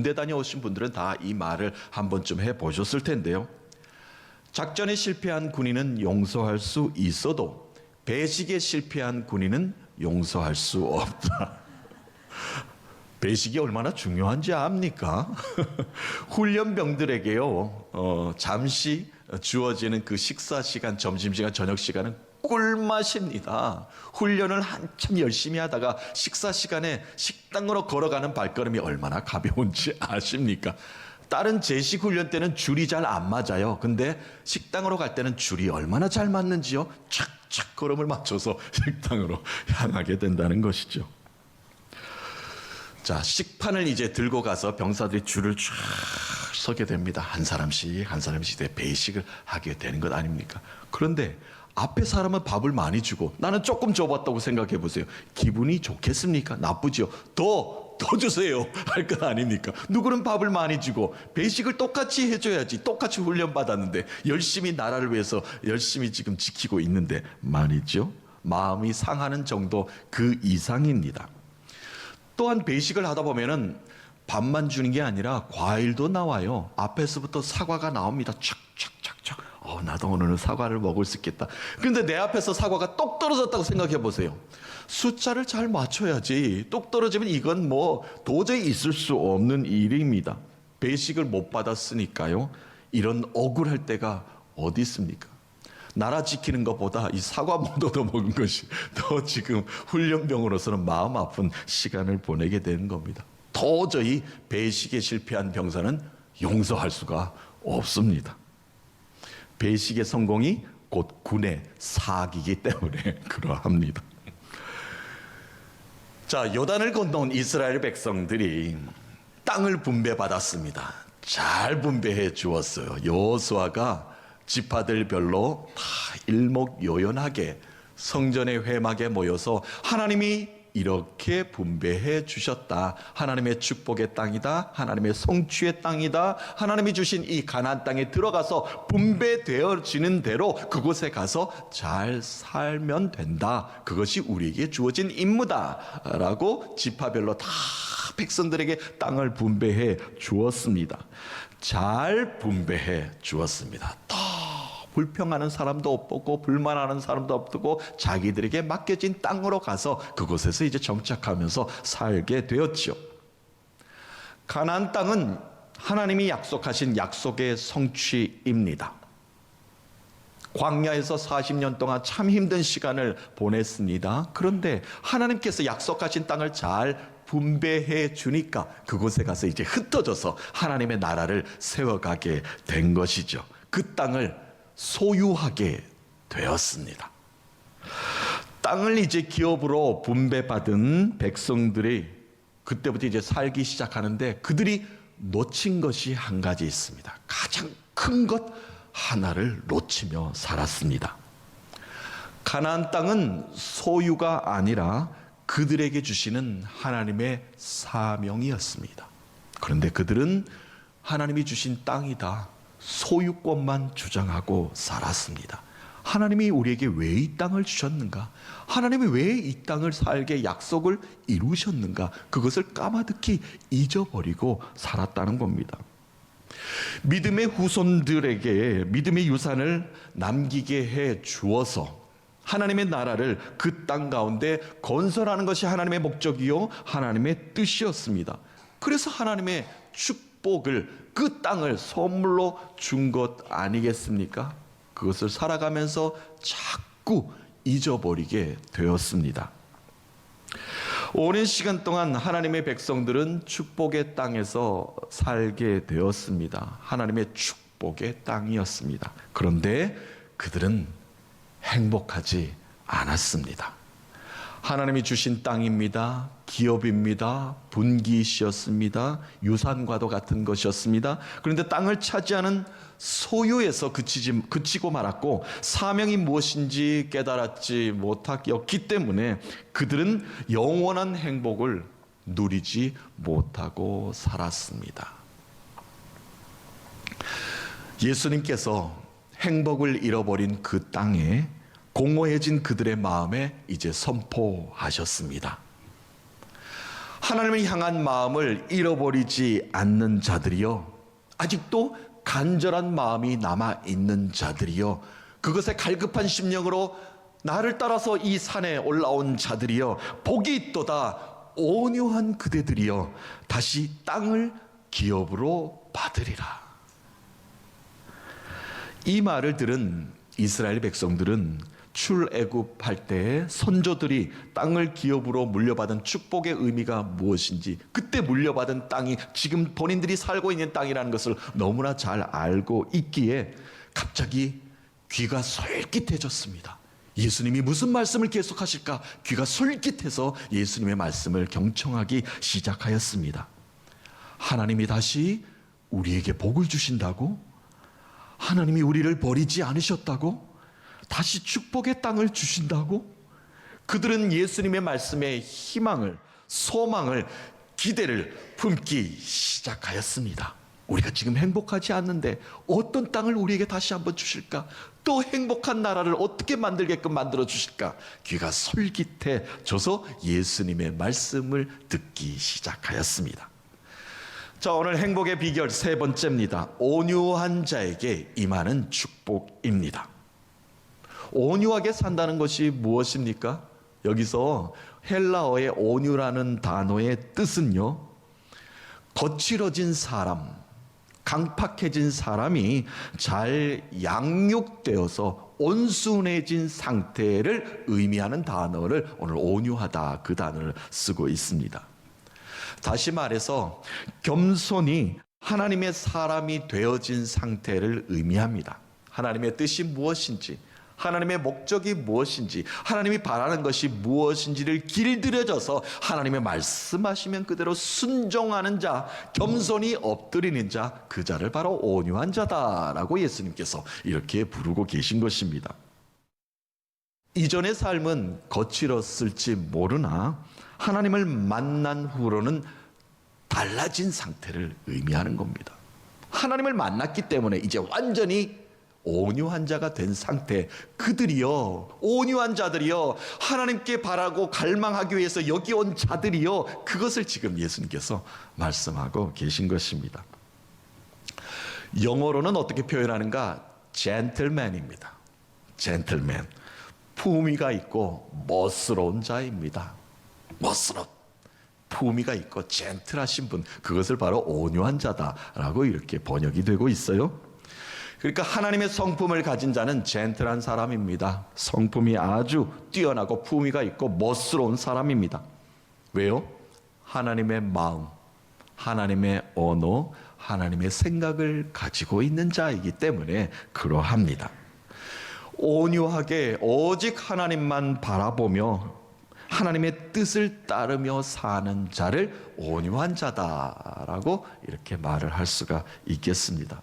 군대 다녀오신 분들은 다 이 말을 한 번쯤 해보셨을 텐데요. 작전에 실패한 군인은 용서할 수 있어도 배식에 실패한 군인은 용서할 수 없다. 배식이 얼마나 중요한지 압니까? 훈련병들에게요, 잠시 주어지는 그 식사 시간, 점심시간, 저녁 시간은 꿀맛입니다. 훈련을 한참 열심히 하다가 식사 시간에 식당으로 걸어가는 발걸음이 얼마나 가벼운지 아십니까? 다른 제식 훈련 때는 줄이 잘 안 맞아요. 근데 식당으로 갈 때는 줄이 얼마나 잘 맞는지요? 착착 걸음을 맞춰서 식당으로 향하게 된다는 것이죠. 자, 식판을 이제 들고 가서 병사들이 줄을 쫙 서게 됩니다. 한 사람씩 한 사람씩 배식을 하게 되는 것 아닙니까? 그런데 앞에 사람은 밥을 많이 주고 나는 조금 줘봤다고 생각해 보세요. 기분이 좋겠습니까? 나쁘죠. 더 주세요 할 것 아닙니까? 누구는 밥을 많이 주고 배식을 똑같이 해줘야지. 똑같이 훈련받았는데 열심히 나라를 위해서 열심히 지금 지키고 있는데 말이죠. 마음이 상하는 정도 그 이상입니다. 또한 배식을 하다 보면은 밥만 주는 게 아니라 과일도 나와요. 앞에서부터 사과가 나옵니다. 촥촥촥촥. 나도 오늘은 사과를 먹을 수 있겠다. 그런데 내 앞에서 사과가 똑 떨어졌다고 생각해 보세요. 숫자를 잘 맞춰야지. 똑 떨어지면 이건 도저히 있을 수 없는 일입니다. 배식을 못 받았으니까요. 이런 억울할 때가 어디 있습니까? 나라 지키는 것보다 이 사과 못 얻어먹은 것이 더 지금 훈련병으로서는 마음 아픈 시간을 보내게 되는 겁니다. 도저히 배식에 실패한 병사는 용서할 수가 없습니다. 배식의 성공이 곧 군의 사기이기 때문에 그러합니다. 자, 요단을 건너온 이스라엘 백성들이 땅을 분배받았습니다. 잘 분배해 주었어요. 여호수아가 지파들별로 다 일목요연하게 성전의 회막에 모여서 하나님이 이렇게 분배해 주셨다. 하나님의 축복의 땅이다. 하나님의 성취의 땅이다. 하나님이 주신 이 가나안 땅에 들어가서 분배되어지는 대로 그곳에 가서 잘 살면 된다. 그것이 우리에게 주어진 임무다. 라고 지파별로 다 백성들에게 땅을 분배해 주었습니다. 잘 분배해 주었습니다. 더 불평하는 사람도 없고 불만하는 사람도 없고 자기들에게 맡겨진 땅으로 가서 그곳에서 이제 정착하면서 살게 되었죠. 가나안 땅은 하나님이 약속하신 약속의 성취입니다. 광야에서 40년 동안 참 힘든 시간을 보냈습니다. 그런데 하나님께서 약속하신 땅을 잘 분배해 주니까 그곳에 가서 이제 흩어져서 하나님의 나라를 세워가게 된 것이죠. 그 땅을 소유하게 되었습니다. 땅을 이제 기업으로 분배받은 백성들이 그때부터 이제 살기 시작하는데 그들이 놓친 것이 한 가지 있습니다. 가장 큰 것 하나를 놓치며 살았습니다. 가나안 땅은 소유가 아니라 그들에게 주시는 하나님의 사명이었습니다. 그런데 그들은 하나님이 주신 땅이다. 소유권만 주장하고 살았습니다. 하나님이 우리에게 왜 이 땅을 주셨는가? 하나님이 왜 이 땅을 살게 약속을 이루셨는가? 그것을 까마득히 잊어버리고 살았다는 겁니다. 믿음의 후손들에게 믿음의 유산을 남기게 해 주어서 하나님의 나라를 그 땅 가운데 건설하는 것이 하나님의 목적이요 하나님의 뜻이었습니다. 그래서 하나님의 축복을 그 땅을 선물로 준 것 아니겠습니까? 그것을 살아가면서 자꾸 잊어버리게 되었습니다. 오랜 시간 동안 하나님의 백성들은 축복의 땅에서 살게 되었습니다. 하나님의 축복의 땅이었습니다. 그런데 그들은 행복하지 않았습니다. 하나님이 주신 땅입니다. 기업입니다. 분기시였습니다. 유산과도 같은 것이었습니다. 그런데 땅을 차지하는 소유에서 그치고 말았고 사명이 무엇인지 깨달았지 못하였기 때문에 그들은 영원한 행복을 누리지 못하고 살았습니다. 예수님께서 행복을 잃어버린 그 땅에 공허해진 그들의 마음에 이제 선포하셨습니다. 하나님을 향한 마음을 잃어버리지 않는 자들이요, 아직도 간절한 마음이 남아 있는 자들이요, 그것에 갈급한 심령으로 나를 따라서 이 산에 올라온 자들이요, 복이 있도다. 온유한 그대들이여 다시 땅을 기업으로 받으리라. 이 말을 들은 이스라엘 백성들은 출애굽할 때 선조들이 땅을 기업으로 물려받은 축복의 의미가 무엇인지, 그때 물려받은 땅이 지금 본인들이 살고 있는 땅이라는 것을 너무나 잘 알고 있기에 갑자기 귀가 솔깃해졌습니다. 예수님이 무슨 말씀을 계속하실까 귀가 솔깃해서 예수님의 말씀을 경청하기 시작하였습니다. 하나님이 다시 우리에게 복을 주신다고? 하나님이 우리를 버리지 않으셨다고? 다시 축복의 땅을 주신다고? 그들은 예수님의 말씀에 희망을, 소망을, 기대를 품기 시작하였습니다. 우리가 지금 행복하지 않는데 어떤 땅을 우리에게 다시 한번 주실까? 또 행복한 나라를 어떻게 만들게끔 만들어 주실까? 귀가 솔깃해져서 예수님의 말씀을 듣기 시작하였습니다. 자, 오늘 행복의 비결 세 번째입니다. 온유한 자에게 임하는 축복입니다. 온유하게 산다는 것이 무엇입니까? 여기서 헬라어의 온유라는 단어의 뜻은요, 거칠어진 사람, 강팍해진 사람이 잘 양육되어서 온순해진 상태를 의미하는 단어를 오늘 온유하다, 그 단어를 쓰고 있습니다. 다시 말해서 겸손이 하나님의 사람이 되어진 상태를 의미합니다. 하나님의 뜻이 무엇인지, 하나님의 목적이 무엇인지, 하나님이 바라는 것이 무엇인지를 길들여져서 하나님의 말씀하시면 그대로 순종하는 자, 겸손히 엎드리는 자, 그 자를 바로 온유한 자다라고 예수님께서 이렇게 부르고 계신 것입니다. 이전의 삶은 거칠었을지 모르나 하나님을 만난 후로는 달라진 상태를 의미하는 겁니다. 하나님을 만났기 때문에 이제 완전히 온유한 자가 된 상태, 그들이요, 온유한 자들이요, 하나님께 바라고 갈망하기 위해서 여기 온 자들이요, 그것을 지금 예수님께서 말씀하고 계신 것입니다. 영어로는 어떻게 표현하는가? 젠틀맨입니다. 젠틀맨, 품위가 있고 멋스러운 자입니다. 멋스럽, 품위가 있고 젠틀하신 분, 그것을 바로 온유한 자다라고 이렇게 번역이 되고 있어요. 그러니까 하나님의 성품을 가진 자는 젠틀한 사람입니다. 성품이 아주 뛰어나고 품위가 있고 멋스러운 사람입니다. 왜요? 하나님의 마음, 하나님의 언어, 하나님의 생각을 가지고 있는 자이기 때문에 그러합니다. 온유하게 오직 하나님만 바라보며 하나님의 뜻을 따르며 사는 자를 온유한 자다라고 이렇게 말을 할 수가 있겠습니다.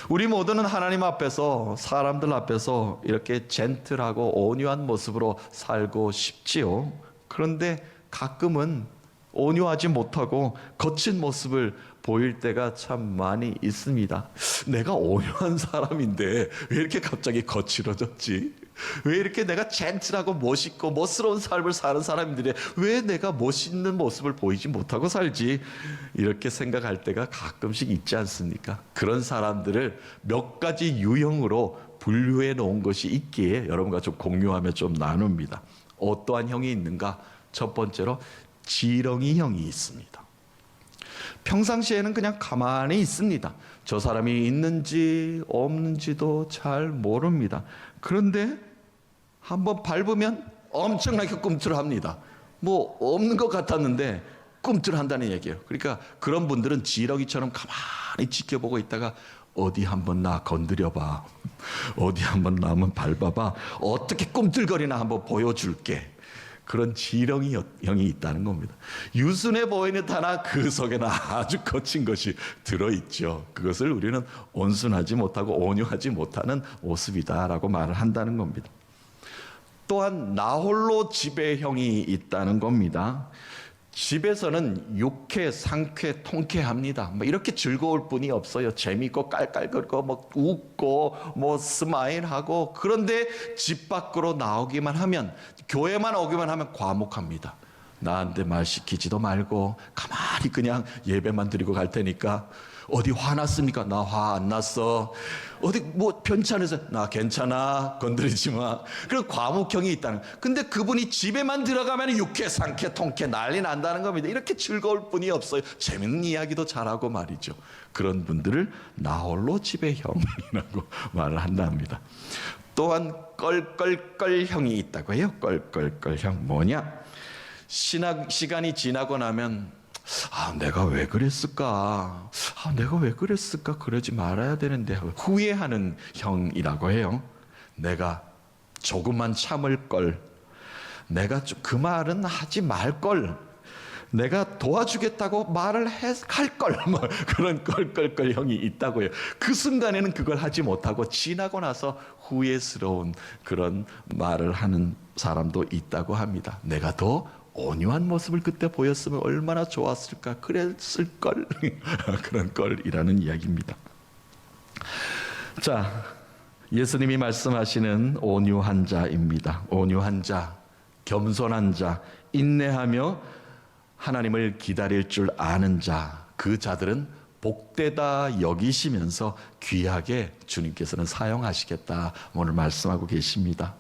우리 모두는 하나님 앞에서, 사람들 앞에서 이렇게 젠틀하고 온유한 모습으로 살고 싶지요. 그런데 가끔은 온유하지 못하고 거친 모습을 보일 때가 참 많이 있습니다. 내가 온유한 사람인데 왜 이렇게 갑자기 거칠어졌지? 왜 이렇게 내가 젠틀하고 멋있고 멋스러운 삶을 사는 사람인데 왜 내가 멋있는 모습을 보이지 못하고 살지? 이렇게 생각할 때가 가끔씩 있지 않습니까? 그런 사람들을 몇 가지 유형으로 분류해 놓은 것이 있기에 여러분과 좀 공유하며 좀 나눕니다. 어떠한 형이 있는가? 첫 번째로 지렁이 형이 있습니다. 평상시에는 그냥 가만히 있습니다. 저 사람이 있는지 없는지도 잘 모릅니다. 그런데 한번 밟으면 엄청나게 꿈틀합니다. 뭐 없는 것 같았는데 꿈틀한다는 얘기예요. 그러니까 그런 분들은 지렁이처럼 가만히 지켜보고 있다가 어디 한번 나 건드려봐, 어디 한번 나 한번 밟아봐, 어떻게 꿈틀거리나 한번 보여줄게. 그런 지렁이 형이 있다는 겁니다. 유순해 보이는 하나 그 속에는 아주 거친 것이 들어있죠. 그것을 우리는 온순하지 못하고 온유하지 못하는 모습이다라고 말을 한다는 겁니다. 또한 나홀로 지배형이 있다는 겁니다. 집에서는 유쾌, 상쾌, 통쾌합니다. 뭐 이렇게 즐거울 뿐이 없어요. 재미있고 깔깔거리고 뭐 웃고 뭐 스마일하고, 그런데 집 밖으로 나오기만 하면, 교회만 오기만 하면 과묵합니다. 나한테 말 시키지도 말고 가만히 그냥 예배만 드리고 갈 테니까 어디 화났습니까? 나 화 안 났어. 어디 뭐 편찮으세요? 나 괜찮아. 건드리지 마. 그런 과묵형이 있다는. 근데 그분이 집에만 들어가면 육회, 상쾌, 통쾌 난리 난다는 겁니다. 이렇게 즐거울 뿐이 없어요. 재밌는 이야기도 잘하고 말이죠. 그런 분들을 나홀로 집의 형이라고 말을 한답니다. 또한 껄껄껄형이 있다고 해요. 껄껄껄형 뭐냐? 시간이 지나고 나면 내가 왜 그랬을까? 내가 왜 그랬을까? 그러지 말아야 되는데 후회하는 형이라고 해요. 내가 조금만 참을 걸. 내가 그 말은 하지 말 걸. 내가 도와주겠다고 말을 할 걸. 뭐 그런 껄껄껄 형이 있다고요. 그 순간에는 그걸 하지 못하고 지나고 나서 후회스러운 그런 말을 하는 사람도 있다고 합니다. 내가 더 온유한 모습을 그때 보였으면 얼마나 좋았을까, 그랬을걸. 그런 걸이라는 이야기입니다. 자, 예수님이 말씀하시는 온유한 자입니다. 온유한 자, 겸손한 자, 인내하며 하나님을 기다릴 줄 아는 자, 그 자들은 복되다 여기시면서 귀하게 주님께서는 사용하시겠다 오늘 말씀하고 계십니다.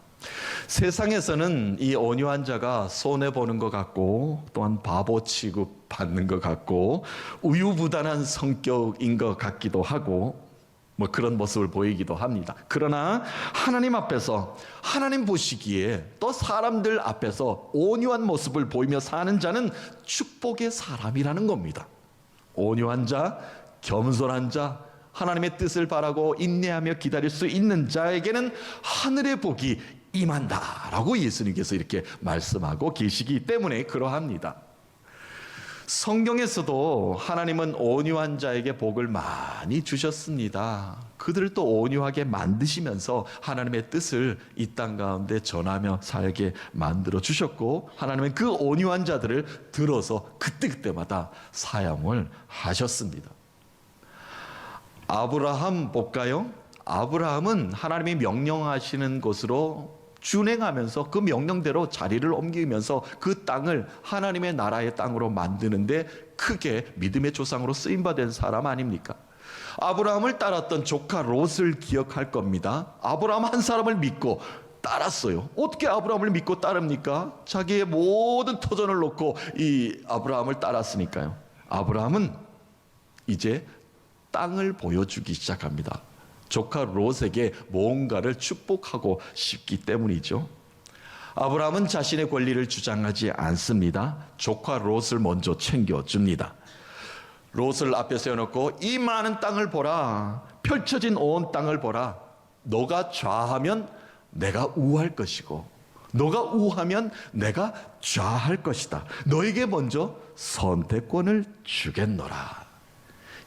세상에서는 이 온유한 자가 손해보는 것 같고 또한 바보 취급받는 것 같고 우유부단한 성격인 것 같기도 하고 뭐 그런 모습을 보이기도 합니다. 그러나 하나님 앞에서 하나님 보시기에 또 사람들 앞에서 온유한 모습을 보이며 사는 자는 축복의 사람이라는 겁니다. 온유한 자, 겸손한 자, 하나님의 뜻을 바라고 인내하며 기다릴 수 있는 자에게는 하늘의 복이 임한다라고 예수님께서 이렇게 말씀하고 계시기 때문에 그러합니다. 성경에서도 하나님은 온유한 자에게 복을 많이 주셨습니다. 그들을 또 온유하게 만드시면서 하나님의 뜻을 이 땅 가운데 전하며 살게 만들어 주셨고 하나님은 그 온유한 자들을 들어서 그때그때마다 사용을 하셨습니다. 아브라함 볼까요? 아브라함은 하나님이 명령하시는 곳으로 준행하면서 그 명령대로 자리를 옮기면서 그 땅을 하나님의 나라의 땅으로 만드는데 크게 믿음의 조상으로 쓰임받은 사람 아닙니까? 아브라함을 따랐던 조카 롯을 기억할 겁니다. 아브라함 한 사람을 믿고 따랐어요. 어떻게 아브라함을 믿고 따릅니까? 자기의 모든 터전을 놓고 이 아브라함을 따랐으니까요. 아브라함은 이제 땅을 보여주기 시작합니다. 조카 롯에게 뭔가를 축복하고 싶기 때문이죠. 아브라함은 자신의 권리를 주장하지 않습니다. 조카 롯을 먼저 챙겨줍니다. 롯을 앞에 세워놓고 이 많은 땅을 보라. 펼쳐진 온 땅을 보라. 너가 좌하면 내가 우할 것이고 너가 우하면 내가 좌할 것이다. 너에게 먼저 선택권을 주겠노라.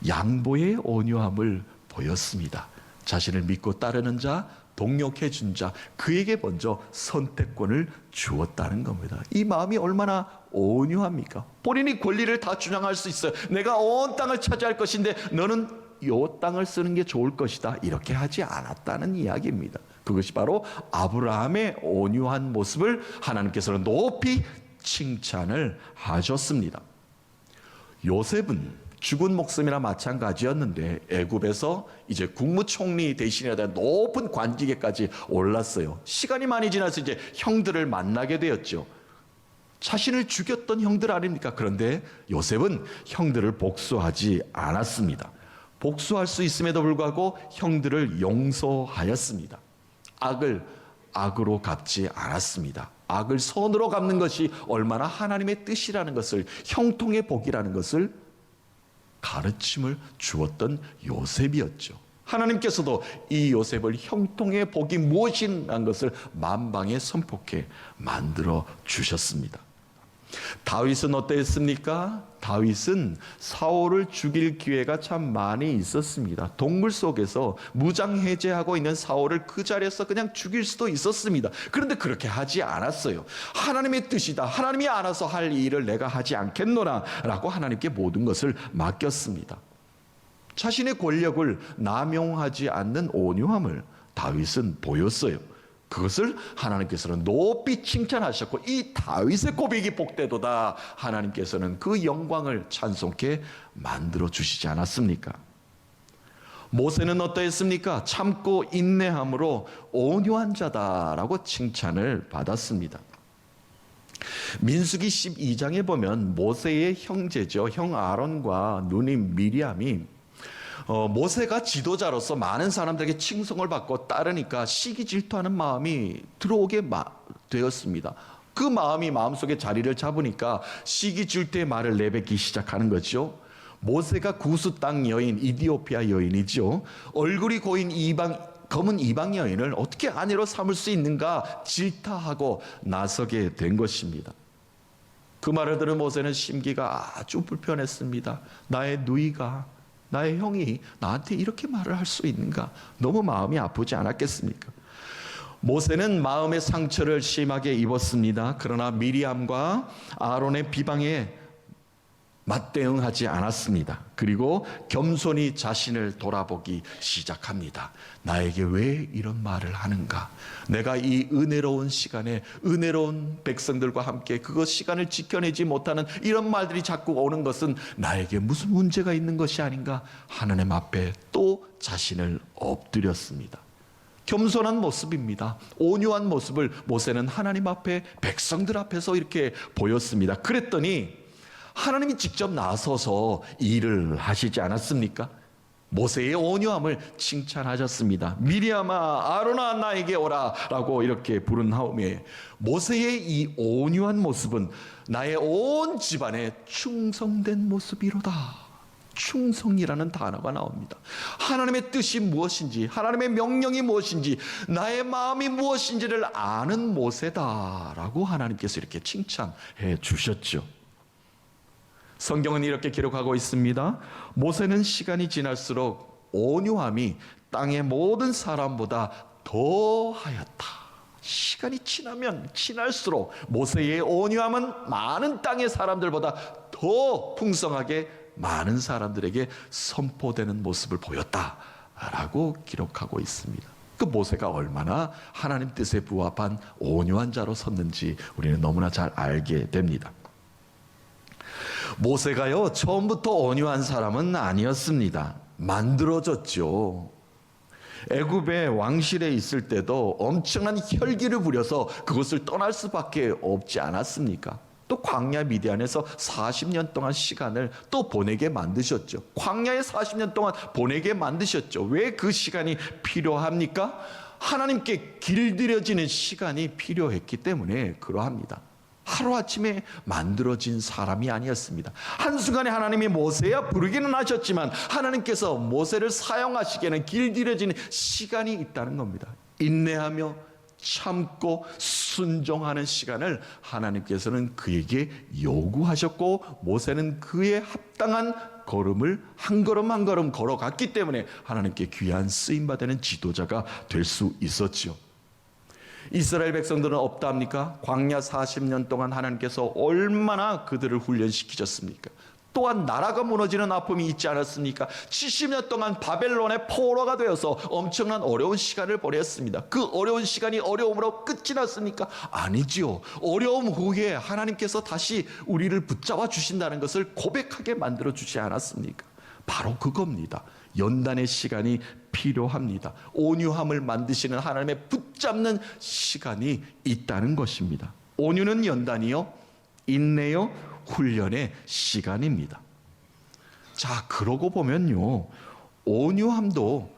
양보의 온유함을 보였습니다. 자신을 믿고 따르는 자, 동력해 준 자, 그에게 먼저 선택권을 주었다는 겁니다. 이 마음이 얼마나 온유합니까? 본인이 권리를 다 주장할 수 있어요. 내가 온 땅을 차지할 것인데 너는 이 땅을 쓰는 게 좋을 것이다. 이렇게 하지 않았다는 이야기입니다. 그것이 바로 아브라함의 온유한 모습을 하나님께서는 높이 칭찬을 하셨습니다. 요셉은 죽은 목숨이나 마찬가지였는데 애굽에서 이제 국무총리 대신에 대한 높은 관직에까지 올랐어요. 시간이 많이 지나서 이제 형들을 만나게 되었죠. 자신을 죽였던 형들 아닙니까? 그런데 요셉은 형들을 복수하지 않았습니다. 복수할 수 있음에도 불구하고 형들을 용서하였습니다. 악을 악으로 갚지 않았습니다. 악을 선으로 갚는 것이 얼마나 하나님의 뜻이라는 것을, 형통의 복이라는 것을 가르침을 주었던 요셉이었죠. 하나님께서도 이 요셉을 형통의 복이 무엇이라는 것을 만방에 선포케 만들어 주셨습니다. 다윗은 어땠습니까? 다윗은 사울을 죽일 기회가 참 많이 있었습니다. 동물 속에서 무장해제하고 있는 사울을 그 자리에서 그냥 죽일 수도 있었습니다. 그런데 그렇게 하지 않았어요. 하나님의 뜻이다. 하나님이 알아서 할 일을 내가 하지 않겠노라 라고 하나님께 모든 것을 맡겼습니다. 자신의 권력을 남용하지 않는 온유함을 다윗은 보였어요. 그것을 하나님께서는 높이 칭찬하셨고 이 다윗의 고백이 복되도다. 하나님께서는 그 영광을 찬송케 만들어 주시지 않았습니까? 모세는 어떠했습니까? 참고 인내함으로 온유한 자다라고 칭찬을 받았습니다. 민수기 12장에 보면 모세의 형제죠. 형 아론과 누님 미리암이 모세가 지도자로서 많은 사람들에게 칭송을 받고 따르니까 시기 질투하는 마음이 들어오게 되었습니다. 그 마음이 마음속에 자리를 잡으니까 시기 질투의 말을 내뱉기 시작하는 거죠. 모세가 구스 땅 여인, 이디오피아 여인이죠. 얼굴이 고인 검은 이방 여인을 어떻게 아내로 삼을 수 있는가 질타하고 나서게 된 것입니다. 그 말을 들은 모세는 심기가 아주 불편했습니다. 나의 누이가, 나의 형이 나한테 이렇게 말을 할 수 있는가? 너무 마음이 아프지 않았겠습니까? 모세는 마음의 상처를 심하게 입었습니다. 그러나 미리암과 아론의 비방에 맞대응하지 않았습니다. 그리고 겸손히 자신을 돌아보기 시작합니다. 나에게 왜 이런 말을 하는가? 내가 이 은혜로운 시간에 은혜로운 백성들과 함께 그것 시간을 지켜내지 못하는 이런 말들이 자꾸 오는 것은 나에게 무슨 문제가 있는 것이 아닌가? 하나님 앞에 또 자신을 엎드렸습니다. 겸손한 모습입니다. 온유한 모습을 모세는 하나님 앞에 백성들 앞에서 이렇게 보였습니다. 그랬더니 하나님이 직접 나서서 일을 하시지 않았습니까? 모세의 온유함을 칭찬하셨습니다. 미리암아 아론아 나에게 오라 라고 이렇게 부른 다음에 모세의 이 온유한 모습은 나의 온 집안에 충성된 모습이로다. 충성이라는 단어가 나옵니다. 하나님의 뜻이 무엇인지, 하나님의 명령이 무엇인지, 나의 마음이 무엇인지를 아는 모세다라고 하나님께서 이렇게 칭찬해 주셨죠. 성경은 이렇게 기록하고 있습니다. 모세는 시간이 지날수록 온유함이 땅의 모든 사람보다 더하였다. 시간이 지나면 지날수록 모세의 온유함은 많은 땅의 사람들보다 더 풍성하게 많은 사람들에게 선포되는 모습을 보였다라고 기록하고 있습니다. 그 모세가 얼마나 하나님 뜻에 부합한 온유한 자로 섰는지 우리는 너무나 잘 알게 됩니다. 모세가요 처음부터 온유한 사람은 아니었습니다. 만들어졌죠. 애굽의 왕실에 있을 때도 엄청난 혈기를 부려서 그것을 떠날 수밖에 없지 않았습니까? 또 광야 미디안에서 40년 동안 시간을 또 보내게 만드셨죠. 광야에 40년 동안 보내게 만드셨죠. 왜 그 시간이 필요합니까? 하나님께 길들여지는 시간이 필요했기 때문에 그러합니다. 하루아침에 만들어진 사람이 아니었습니다. 한순간에 하나님이 모세야 부르기는 하셨지만 하나님께서 모세를 사용하시기에는 길들여지는 시간이 있다는 겁니다. 인내하며 참고 순종하는 시간을 하나님께서는 그에게 요구하셨고 모세는 그에 합당한 걸음을 한 걸음 한 걸음 걸어갔기 때문에 하나님께 귀한 쓰임받는 지도자가 될 수 있었지요. 이스라엘 백성들은 없답니까? 광야 40년 동안 하나님께서 얼마나 그들을 훈련시키셨습니까? 또한 나라가 무너지는 아픔이 있지 않았습니까? 70년 동안 바벨론의 포로가 되어서 엄청난 어려운 시간을 보냈습니다. 그 어려운 시간이 어려움으로 끝이 났습니까? 아니지요. 어려움 후에 하나님께서 다시 우리를 붙잡아 주신다는 것을 고백하게 만들어 주지 않았습니까? 바로 그겁니다. 연단의 시간이 필요합니다. 온유함을 만드시는 하나님의 붙잡는 시간이 있다는 것입니다. 온유는 연단이요, 인내요, 훈련의 시간입니다. 자, 그러고 보면요, 온유함도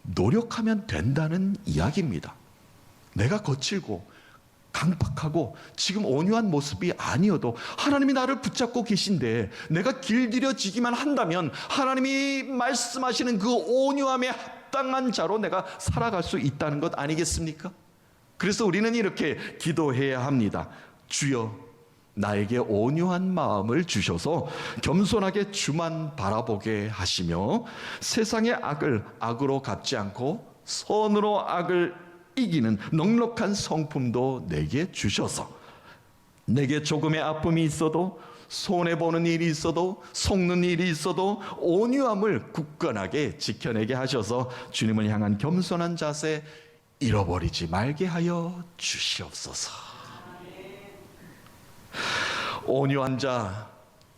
노력하면 된다는 이야기입니다. 내가 거칠고 강팍하고 지금 온유한 모습이 아니어도 하나님이 나를 붙잡고 계신데 내가 길들여지기만 한다면 하나님이 말씀하시는 그 온유함에 합당한 자로 내가 살아갈 수 있다는 것 아니겠습니까? 그래서 우리는 이렇게 기도해야 합니다. 주여, 나에게 온유한 마음을 주셔서 겸손하게 주만 바라보게 하시며 세상의 악을 악으로 갚지 않고 선으로 악을 이기는 넉넉한 성품도 내게 주셔서 내게 조금의 아픔이 있어도 손해보는 일이 있어도 속는 일이 있어도 온유함을 굳건하게 지켜내게 하셔서 주님을 향한 겸손한 자세, 잃어버리지 말게 하여 주시옵소서. 온유한 자,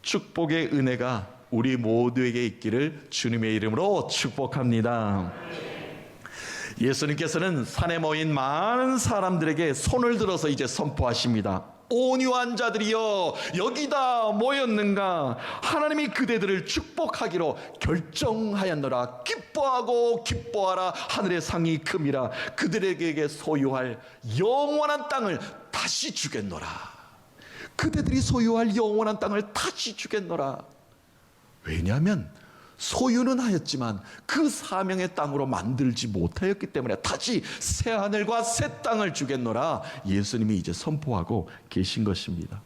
축복의 은혜가 우리 모두에게 있기를 주님의 이름으로 축복합니다. 예수님께서는 산에 모인 많은 사람들에게 손을 들어서 이제 선포하십니다. 온유한 자들이여, 여기다 모였는가? 하나님이 그대들을 축복하기로 결정하였노라. 기뻐하고 기뻐하라. 하늘의 상이 큼이라. 그들에게 소유할 영원한 땅을 다시 주겠노라. 그대들이 소유할 영원한 땅을 다시 주겠노라. 왜냐하면 소유는 하였지만 그 사명의 땅으로 만들지 못하였기 때문에 다시 새 하늘과 새 땅을 주겠노라. 예수님이 이제 선포하고 계신 것입니다.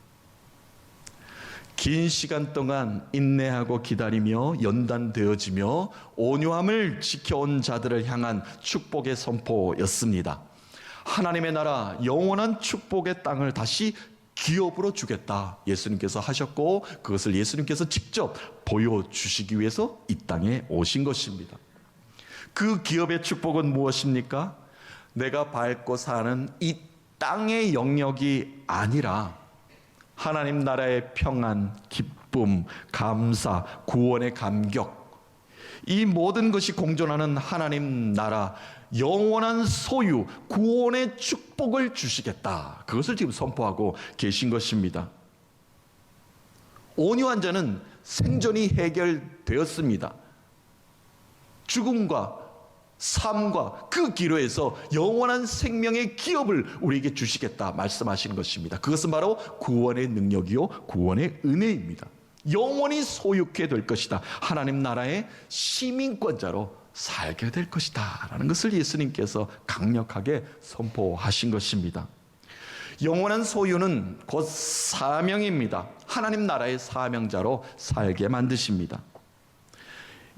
긴 시간 동안 인내하고 기다리며 연단되어지며 온유함을 지켜온 자들을 향한 축복의 선포였습니다. 하나님의 나라 영원한 축복의 땅을 다시 기업으로 주겠다 예수님께서 하셨고, 그것을 예수님께서 직접 보여주시기 위해서 이 땅에 오신 것입니다. 그 기업의 축복은 무엇입니까? 내가 밟고 사는 이 땅의 영역이 아니라 하나님 나라의 평안, 기쁨, 감사, 구원의 감격, 이 모든 것이 공존하는 하나님 나라 영원한 소유, 구원의 축복을 주시겠다. 그것을 지금 선포하고 계신 것입니다. 온유한 자는 생존이 해결되었습니다. 죽음과 삶과 그 기로에서 영원한 생명의 기업을 우리에게 주시겠다 말씀하시는 것입니다. 그것은 바로 구원의 능력이요 구원의 은혜입니다. 영원히 소유케 될 것이다. 하나님 나라의 시민권자로 살게 될 것이다 라는 것을 예수님께서 강력하게 선포하신 것입니다. 영원한 소유는 곧 사명입니다. 하나님 나라의 사명자로 살게 만드십니다.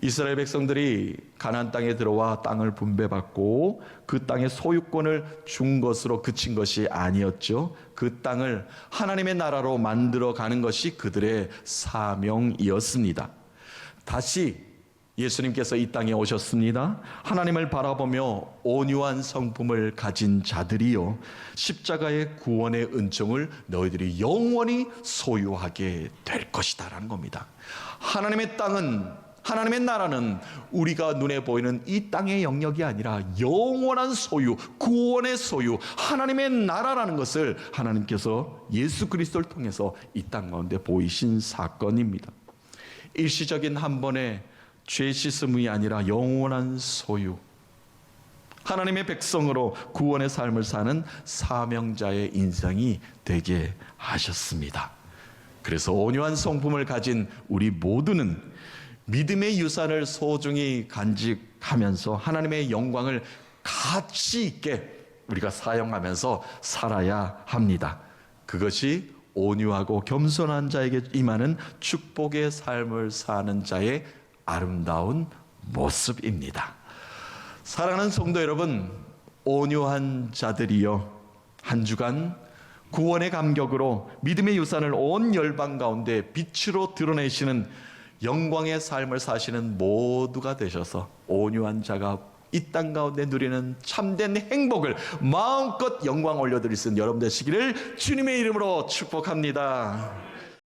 이스라엘 백성들이 가나안 땅에 들어와 땅을 분배받고 그 땅의 소유권을 준 것으로 그친 것이 아니었죠. 그 땅을 하나님의 나라로 만들어가는 것이 그들의 사명이었습니다. 다시 예수님께서 이 땅에 오셨습니다. 하나님을 바라보며 온유한 성품을 가진 자들이요, 십자가의 구원의 은총을 너희들이 영원히 소유하게 될 것이다 라는 겁니다. 하나님의 땅은, 하나님의 나라는 우리가 눈에 보이는 이 땅의 영역이 아니라 영원한 소유, 구원의 소유, 하나님의 나라라는 것을 하나님께서 예수 그리스도를 통해서 이 땅 가운데 보이신 사건입니다. 일시적인 한 번의 죄 씻음이 아니라 영원한 소유, 하나님의 백성으로 구원의 삶을 사는 사명자의 인생이 되게 하셨습니다. 그래서 온유한 성품을 가진 우리 모두는 믿음의 유산을 소중히 간직하면서 하나님의 영광을 가치 있게 우리가 사용하면서 살아야 합니다. 그것이 온유하고 겸손한 자에게 임하는 축복의 삶을 사는 자의 아름다운 모습입니다. 사랑하는 성도 여러분, 온유한 자들이여, 한 주간 구원의 감격으로 믿음의 유산을 온 열방 가운데 빛으로 드러내시는 영광의 삶을 사시는 모두가 되셔서 온유한 자가 이 땅 가운데 누리는 참된 행복을 마음껏 영광 올려드릴 수 있는 여러분 되시기를 주님의 이름으로 축복합니다.